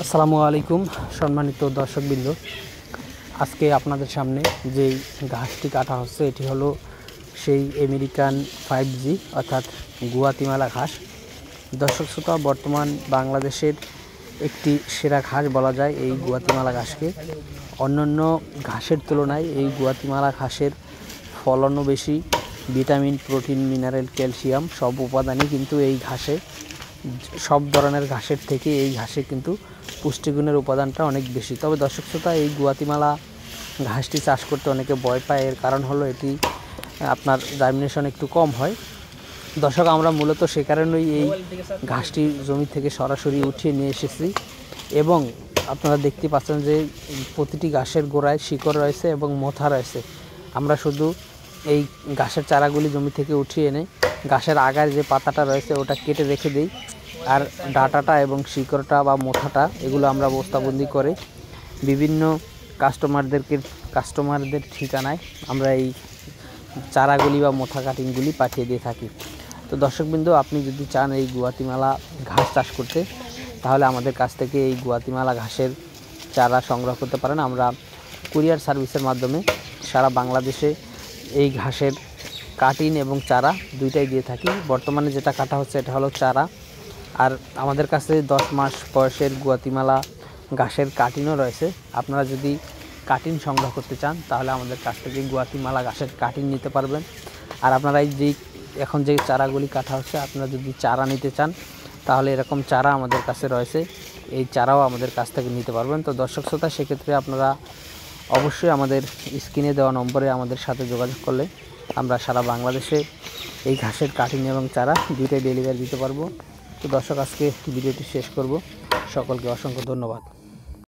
আসসালামু আলাইকুম সম্মানিত দর্শকবৃন্দ। আজকে আপনাদের সামনে যেই ঘাসটি কাটা হচ্ছে এটি হলো সেই আমেরিকান 5G অর্থাৎ গুয়াতিমালা ঘাস। দর্শক শ্রোতা, বর্তমান বাংলাদেশের একটি সেরা ঘাস বলা যায় এই গুয়াতিমালা ঘাসকে। অন্যান্য ঘাসের তুলনায় এই গুয়াতিমালা ঘাসের ফলনও বেশি, ভিটামিন, প্রোটিন, মিনারেল, ক্যালসিয়াম সব উপাদানই কিন্তু এই ঘাসে, সব ধরনের ঘাসের থেকে এই ঘাসে কিন্তু পুষ্টিগুণের উপাদানটা অনেক বেশি। তবে দর্শক শ্রোতা, এই গুয়াতিমালা ঘাসটি চাষ করতে অনেকে ভয় পায়। এর কারণ হলো এটি আপনার জার্মিনেশন একটু কম হয়। দর্শক, আমরা মূলত সে কারণেই এই ঘাসটি জমি থেকে সরাসরি উঠিয়ে নিয়ে এসেছি এবং আপনারা দেখতে পাচ্ছেন যে প্রতিটি ঘাসের গোড়ায় শিকড় রয়েছে এবং মোথা রয়েছে। আমরা শুধু এই ঘাসের চারাগুলি জমি থেকে উঠিয়ে এনে ঘাসের আগার যে পাতাটা রয়েছে ওটা কেটে রেখে দিই, আর ডাঁটাটা এবং শিকড়টা বা মোথাটা এগুলো আমরা বস্তাবন্দি করে বিভিন্ন কাস্টমারদের ঠিকানায় আমরা এই চারাগুলি বা মোথা কাটিংগুলি পাঠিয়ে দিয়ে থাকি। তো দর্শকবৃন্দ, আপনি যদি চান এই গুয়াতিমালা ঘাস চাষ করতে, তাহলে আমাদের কাছ থেকে এই গুয়াতিমালা ঘাসের চারা সংগ্রহ করতে পারেন। আমরা কুরিয়ার সার্ভিসের মাধ্যমে সারা বাংলাদেশে এই ঘাসের কাটিং এবং চারা দুইটাই দিয়ে থাকি। বর্তমানে যেটা কাটা হচ্ছে এটা হলো চারা, আর আমাদের কাছে 10 মাস বয়সের গুয়াতিমালা ঘাসের কাটিংও রয়েছে। আপনারা যদি কাটিং সংগ্রহ করতে চান তাহলে আমাদের কাছ থেকে গুয়াতিমালা ঘাসের কাটিং নিতে পারবেন। আর আপনারা এখন যে চারাগুলি কাটা হচ্ছে, আপনারা যদি চারা নিতে চান তাহলে এরকম চারা আমাদের কাছে রয়েছে, এই চারাও আমাদের কাছ থেকে নিতে পারবেন। তো দর্শক শ্রোতা, সেক্ষেত্রে আপনারা অবশ্যই আমাদের স্ক্রিনে দেওয়া নম্বরে আমাদের সাথে যোগাযোগ করলে আমরা সারা বাংলাদেশে এই ঘাসের কাটিং এবং চারা দুইটাই ডেলিভারি দিতে পারবো। তো দর্শক, আজকে ভিডিওটি শেষ করব। সকলকে অসংখ্য ধন্যবাদ।